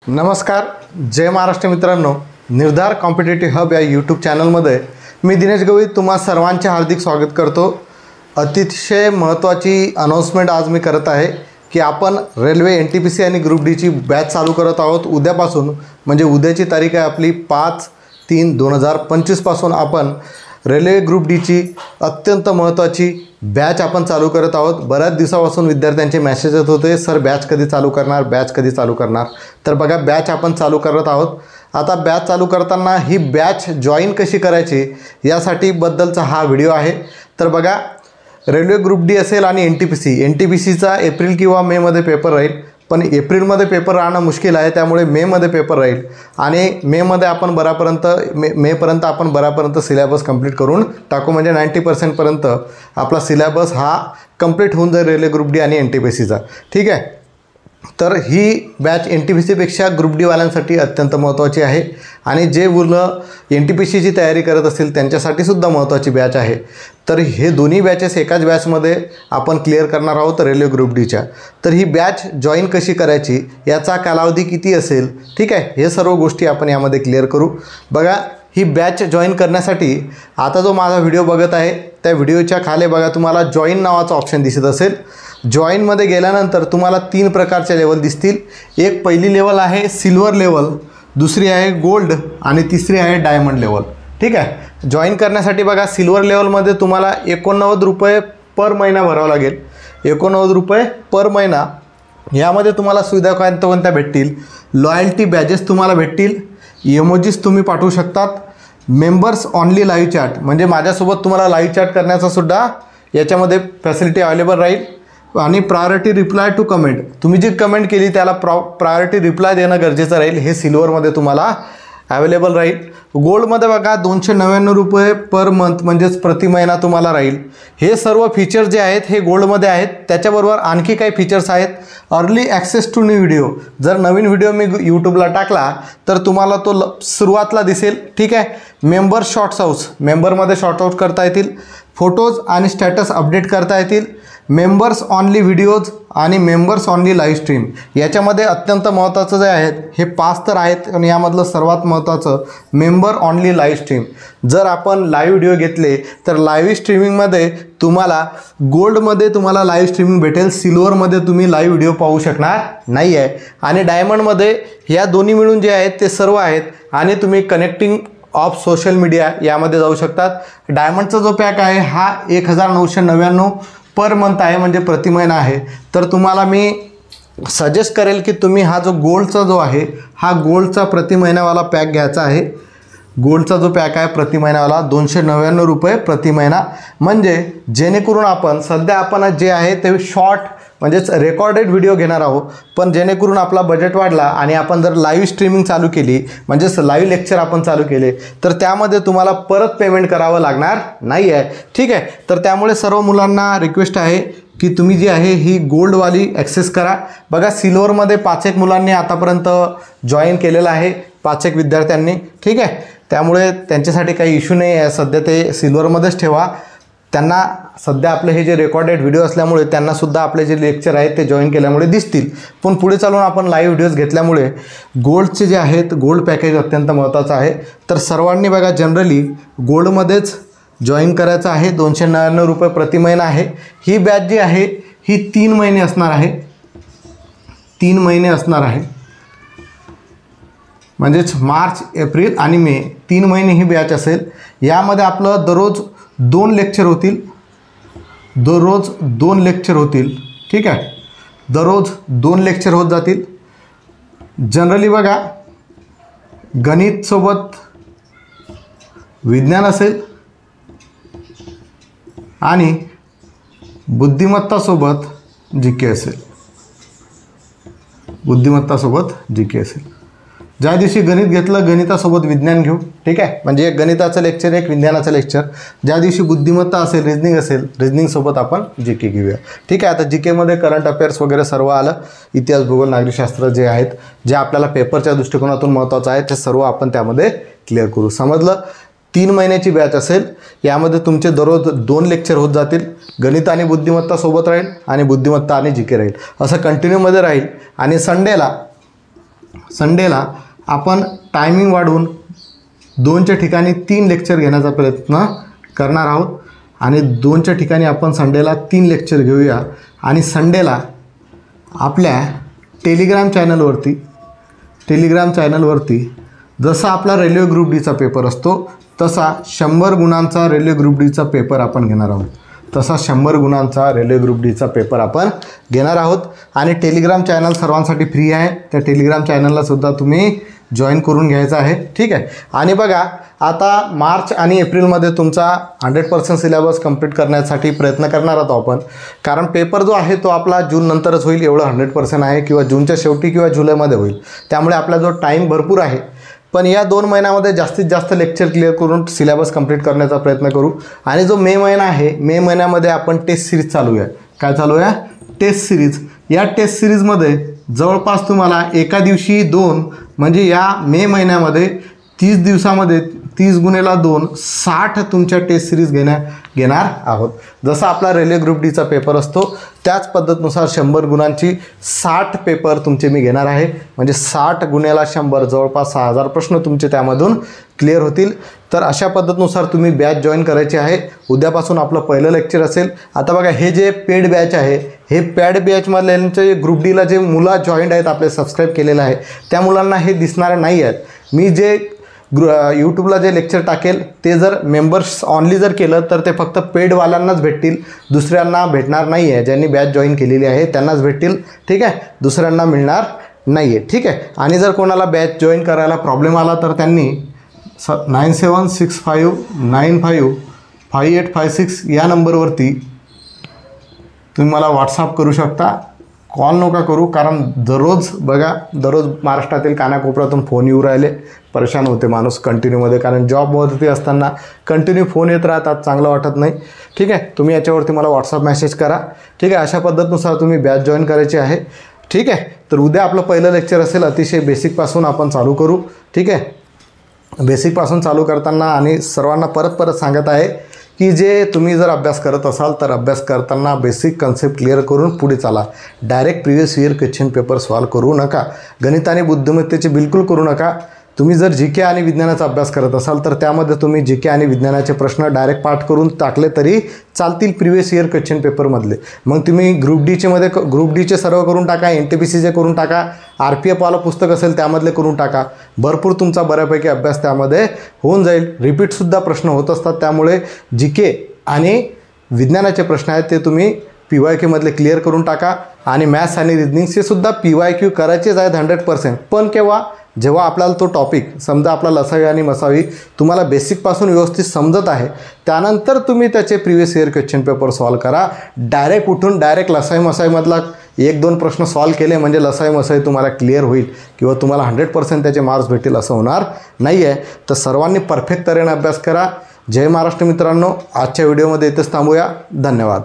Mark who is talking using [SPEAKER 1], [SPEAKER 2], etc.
[SPEAKER 1] नमस्कार, जय महाराष्ट्र मित्रांनो. निर्धार कॉम्पिटेटिव्ह हब या यूट्यूब चॅनलमध्ये मी दिनेश गवई तुम्हा सर्वांचे हार्दिक स्वागत करतो. अतिशय महत्त्वाची अनाउन्समेंट आज मी करत आहे की आपण रेल्वे NTPC आणि ग्रुप डीची बॅच चालू करत आहोत उद्यापासून. म्हणजे उद्याची तारीख आहे आपली 5/3/2025 पासून आपण रेल्वे ग्रुप डीची अत्यंत महत्त्वाची बॅच आपण चालू करत आहोत. बऱ्याच दिवसापासून विद्यार्थ्यांचे मेसेज येत होते, सर बॅच कधी चालू करणार, बॅच कधी चालू करणार. तर बघा, बॅच आपण चालू करत आहोत. आता बॅच चालू करताना ही बॅच जॉईन कशी करायची यासाठी बद्दलचा हा व्हिडिओ आहे. तर बघा, रेल्वे ग्रुप डी असेल आणि NTPCचा एप्रिल किंवा मेमध्ये पेपर राहील. पण एप्रिलमध्ये पेपर राहणं मुश्किल आहे, त्यामुळे मेमध्ये पेपर राहील. आणि मेमध्ये आपण मेपर्यंत आपण बरापर्यंत सिलेबस कंप्लीट करून टाकू. म्हणजे 90% आपला सिलेबस हा कंप्लीट होऊन जाईल रेल्वे ग्रुप डी आणि NTPCचा. ठीक आहे. तर ही बॅच NTPCपेक्षा ग्रुप डीवाल्यांसाठी अत्यंत महत्त्वाची आहे. आणि जे मुलं NTPCची तयारी करत असतील त्यांच्यासाठीसुद्धा महत्त्वाची बॅच आहे. तर हे दोन्ही बॅचेस एकाच बॅचमध्ये आपण क्लिअर करणार आहोत रेल्वे ग्रुप डीच्या. तर ही बॅच जॉईन कशी करायची, याचा कालावधी किती असेल, ठीक आहे, हे सर्व गोष्टी आपण यामध्ये क्लिअर करू. बघा, ही बॅच जॉईन करण्यासाठी आता जो माझा व्हिडिओ बघत आहे त्या व्हिडिओच्या खाली बघा तुम्हाला जॉईन नावाचा ऑप्शन दिसत असेल. जॉईनमध्ये गेल्यानंतर तुम्हाला 3 प्रकारचे लेवल दिसतील. एक पहिली लेवल आहे सिल्वर लेवल, दुसरी आहे गोल्ड आणि तिसरी आहे डायमंड लेवल. ठीक आहे. जॉईन करण्यासाठी बघा, सिल्वर लेवलमध्ये तुम्हाला 89 रुपये पर महिना भरावा लागेल. 89 रुपये पर महिना. यामध्ये तुम्हाला सुविधा कोणत्या भेटतील, लॉयल्टी बॅजेस तुम्हाला भेटतील, इमोजीस तुम्ही पाठवू शकतात, मेंबर्स ऑनली लाईव्ह चॅट, म्हणजे माझ्यासोबत तुम्हाला लाईव्ह चॅट करण्याचा सुद्धा याच्यामध्ये फॅसिलिटी अवेलेबल राहील. आणि प्रायोरिटी रिप्लाय टू कमेंट, तुम्ही जी कमेंट केली त्याला प्रायोरिटी रिप्लाय देणं गरजेचं राहील. हे सिल्वरमध्ये तुम्हाला अवेलेबल राहील. गोल्डमध्ये बघा 299 रुपये पर मंथ म्हणजेच प्रति महिना तुम्हाला राहील. हे सर्व फीचर्स जे आहेत हे गोल्डमध्ये आहेत. त्याच्याबरोबर आणखी काही फीचर्स आहेत. Early access to new video, जर नवीन व्हिडिओ मी यूट्यूबला टाकला तर तुम्हाला तो सुरुवातला दिसेल. ठीक आहे. मेंबर शॉर्ट्स हाऊस, मेंबरमध्ये शॉर्ट आउट करता येतील, फोटोज आणि स्टॅटस अपडेट करता येतील, मेंबर्स ऑनली व्हिडिओज आणि मेंबर्स ऑनली लाईव्ह स्ट्रीम. याच्यामध्ये अत्यंत महत्त्वाचं जे आहेत हे 5 तर आहेत, आणि यामधलं सर्वात महत्त्वाचं मेंबर ऑनली लाईव्ह स्ट्रीम. जर आपण लाईव्ह व्हिडिओ घेतले तर लाईव्ह स्ट्रीमिंगमध्ये तुम्हाला गोल्डमध्ये तुम्हाला लाईव्ह स्ट्रीमिंग भेटेल, सिल्वरमध्ये तुम्ही लाईव्ह व्हिडिओ पाहू शकणार नाही आहे. आणि डायमंडमध्ये ह्या दोन्ही मिळून जे आहेत ते सर्व आहेत. आणि तुम्ही कनेक्टिंग ऑफ सोशल मीडिया यामध्ये जाऊ शकतात. डायमंडचा जो पॅक आहे हा 1999 पर मंथ आहे, म्हणजे प्रति महिना आहे. तर तुम्हाला मी सजेस्ट करेल की तुम्ही हा जो गोल्डचा जो आहे हा गोल्डचा प्रति महिन्यावाला पॅक घ्यायचा आहे. गोल्डचा जो पॅक आहे प्रति महिन्यावाला 299 रुपये प्रति महिना. म्हणजे जेणेकरून आपण सध्या आपण जे आहे ते शॉर्ट म्हणजेच रेकॉर्डेड व्हिडिओ घेणार आहोत. पण जेणेकरून आपला बजेट वाढला आणि आपण जर लाईव्ह स्ट्रीमिंग चालू केली, म्हणजेच लाईव्ह लेक्चर आपण चालू केले, तर त्यामध्ये तुम्हाला परत पेमेंट करावं लागणार नाही आहे. ठीक आहे. तर त्यामुळे सर्व मुलांना रिक्वेस्ट आहे की तुम्ही जी आहे ही गोल्डवाली ॲक्सेस करा. बघा, सिल्वरमध्ये 5 मुलांनी आतापर्यंत जॉईन केलेलं आहे, 5 विद्यार्थ्यांनी. ठीक आहे. त्यामुळे त्यांच्यासाठी काही इश्यू नाही आहे. सध्या ते सिल्वरमध्येच ठेवा. त्यांना सध्या आपले हे जे रेकॉर्डेड व्हिडिओ असल्यामुळे त्यांनासुद्धा आपले जे लेक्चर आहेत ते जॉईन केल्यामुळे दिसतील. पण पुढे चालून आपण लाईव्ह व्हिडिओज घेतल्यामुळे गोल्डचे जे आहेत गोल्ड पॅकेज अत्यंत महत्त्वाचं आहे. तर सर्वांनी बघा जनरली गोल्डमध्येच जॉईन करायचं आहे. 299 रुपये प्रति महिना आहे. ही बॅच जी आहे ही 3 महिने असणार आहे. 3 महिने असणार आहे. म्हणजेच मार्च, एप्रिल आणि मे 3 महिने ही बॅच असेल. यामध्ये आपलं दररोज 2 लेक्चर होतील. दररोज 2 लेक्चर होतील. ठीक आहे. दररोज 2 लेक्चर होत जातील. जनरली बघा, गणितसोबत विज्ञान असेल आणि बुद्धिमत्तासोबत GK असेल. बुद्धिमत्तासोबत GK असेल. ज्या दिवशी गणित घेतलं गणितासोबत विज्ञान घेऊ. ठीक आहे. म्हणजे एक गणिताचं लेक्चर, एक विज्ञानाचं लेक्चर. ज्या दिवशी बुद्धिमत्ता असेल, रिजनिंग असेल, रिजनिंगसोबत आपण GK घेऊया. ठीक आहे. आता GKमध्ये करंट अफेअर्स वगैरे सर्व आलं. इतिहास, भूगोल, नागरिकशास्त्र जे आहेत, जे आपल्याला पेपरच्या दृष्टिकोनातून महत्त्वाचं आहे ते सर्व आपण त्यामध्ये क्लिअर करू. समजलं. 3 महिन्याची बॅच असेल. यामध्ये तुमचे दररोज 2 लेक्चर होत जातील. गणित आणि बुद्धिमत्ता सोबत राहील आणि बुद्धिमत्ता आणि GK राहील. असं कंटिन्यूमध्ये राहील. आणि संडेला संडेला आपण टायमिंग वाढवून 2च्या ठिकाणी 3 लेक्चर घेण्याचा प्रयत्न करणार आहोत आणि 2च्या ठिकाणी आपण संडेला 3 लेक्चर घेऊया आणि संडेला आपल्या टेलिग्राम चॅनलवरती जसा आपला रेल्वे ग्रुप डीचा पेपर असतो तसा 100 गुणांचा रेल्वे ग्रुप डीचा पेपर आपण घेणार आहोत. तसा 100 गुणांचा रेल्वे ग्रुप डीचा पेपर आपण घेणार आहोत आणि टेलिग्राम चॅनल सर्वांसाठी फ्री आहे. त्या टेलिग्राम चॅनलला सुद्धा तुम्ही जॉईन करून घ्यायचं आहे. ठीक आहे. आणि बघा आता मार्च आणि एप्रिलमध्ये तुमचा 100% सिलेबस कंप्लीट करण्यासाठी प्रयत्न करणार आहोत आपण, कारण पेपर जो आहे तो आपला जून नंतरच होईल एवढं 100% आहे, किंवा जूनच्या शेवटी किंवा जुलैमध्ये होईल. त्यामुळे आपला जो टाईम भरपूर आहे, पण या 2 महिन्यामध्ये जास्तीत जास्त लेक्चर क्लिअर करून सिलेबस कंप्लीट करण्याचा प्रयत्न करू. आणि जो मे महिना आहे, मे महिन्यामध्ये आपण टेस्ट सिरीज चालूया. काय चालूया? Test series. या टेस्ट सिरीजमध्ये जवळपास तुम्हाला एका दिवशी 2 म्हणजे या मे महिन्यामध्ये 30 दिवसामध्ये 30 गुणेला 2 60 तुमच्या टेस्ट सिरीज घेणार आहोत. जसा आपला रेल्वे ग्रुप डीचा पेपर असतो त्याच पद्धतीनुसार 100 गुणांची 60 पेपर तुमचे मी घेणार आहे. म्हणजे 60 गुणेला 100 जवळपास 6000 प्रश्न तुमचे त्यामधून क्लिअर होतील. तर अशा पद्धतीनुसार तुम्ही बॅच जॉईन करायची आहे. उद्यापासून आपलं पहिलं लेक्चर असेल. आता बघा हे जे पेड बॅच आहे, हे पेड बॅचमधल्यांचे ग्रुप डीला जे मुलं जॉईंट आहेत, आपले सबस्क्राईब केलेलं आहे, त्या मुलांना हे दिसणारे नाही आहेत. मी जे यूट्यूबला जे लेक्चर टाकेल ते जर मेंबर्स ऑनली जर केलं तर ते फक्त पेडवाल्यांनाच भेटतील, दुसऱ्यांना भेटणार नाही आहे. ज्यांनी बॅच जॉईन केलेली आहे त्यांनाच भेटतील. ठीक आहे. दुसऱ्यांना मिळणार नाही आहे. ठीक आहे. आणि जर कोणाला बॅच जॉईन करायला प्रॉब्लेम आला तर त्यांनी 9765955856 या नंबरवरती तुम्ही मला व्हॉट्सअप करू शकता. कॉल नका करू, कारण दररोज महाराष्ट्रातील कानाकोपऱ्यातून फोन येऊ राहिले. परेशान होते माणूस कंटिन्यूमध्ये, कारण जॉबवरती असताना कंटिन्यू फोन येत राहतात, चांगलं वाटत नाही. ठीक आहे. तुम्ही याच्यावरती मला व्हॉट्सअप मेसेज करा. ठीक आहे. अशा पद्धतीनुसार तुम्ही बॅच जॉईन करायची आहे. ठीक आहे. तर उद्या आपलं पहिलं लेक्चर असेल, अतिशय बेसिकपासून आपण चालू करू. ठीक आहे. बेसिकपासून चालू करताना आणि सर्वांना परत सांगत आहे की जे तुम्ही जर अभ्यास करत असाल तर अभ्यास करताना बेसिक कन्सेप्ट क्लिअर करून पुढे चाला. Direct previous year question paper solve करू नका. गणित आणि बुद्धिमत्तेचे बिलकुल करू नका. तुम्ही जर जी के आणि विज्ञानाचा अभ्यास करत असाल तर त्यामध्ये तुम्ही जी के आणि विज्ञानाचे प्रश्न डायरेक्ट पाठ करून टाकले तरी चालतील प्रिव्हियस इयर क्वेश्चन पेपरमधले. मग तुम्ही ग्रुप डीचे सर्व करून टाका, NTPCचे करून टाका, RPF वाला पुस्तक असेल त्यामधले करून टाका. भरपूर तुमचा बऱ्यापैकी अभ्यास त्यामध्ये होऊन जाईल. रिपीटसुद्धा प्रश्न होत असतात. त्यामुळे जी के आणि विज्ञानाचे प्रश्न आहेत ते तुम्ही PYQ मधले क्लिअर करून टाका. आणि मॅथ्स आणि रिजनिंगचे सुद्धा PYQ करायचेच आहेत 100%. पण केव्हा? जेव्हा आपल्याला तो टॉपिक समजा आपला लसावी आणि मसावी तुम्हाला बेसिकपासून व्यवस्थित समजत आहे, त्यानंतर तुम्ही त्याचे previous year question paper solve करा. डायरेक्ट उठून डायरेक्ट लसावी मसावीमधला 1-2 प्रश्न सॉल्व केले म्हणजे लसावी मसावी तुम्हाला क्लिअर होईल किंवा तुम्हाला 100% त्याचे मार्क्स भेटतील असं होणार नाही आहे. तर सर्वांनी परफेक्ट तऱ्हेने अभ्यास करा. जय महाराष्ट्र मित्रांनो. आजच्या व्हिडिओमध्ये इथेच थांबूया. धन्यवाद.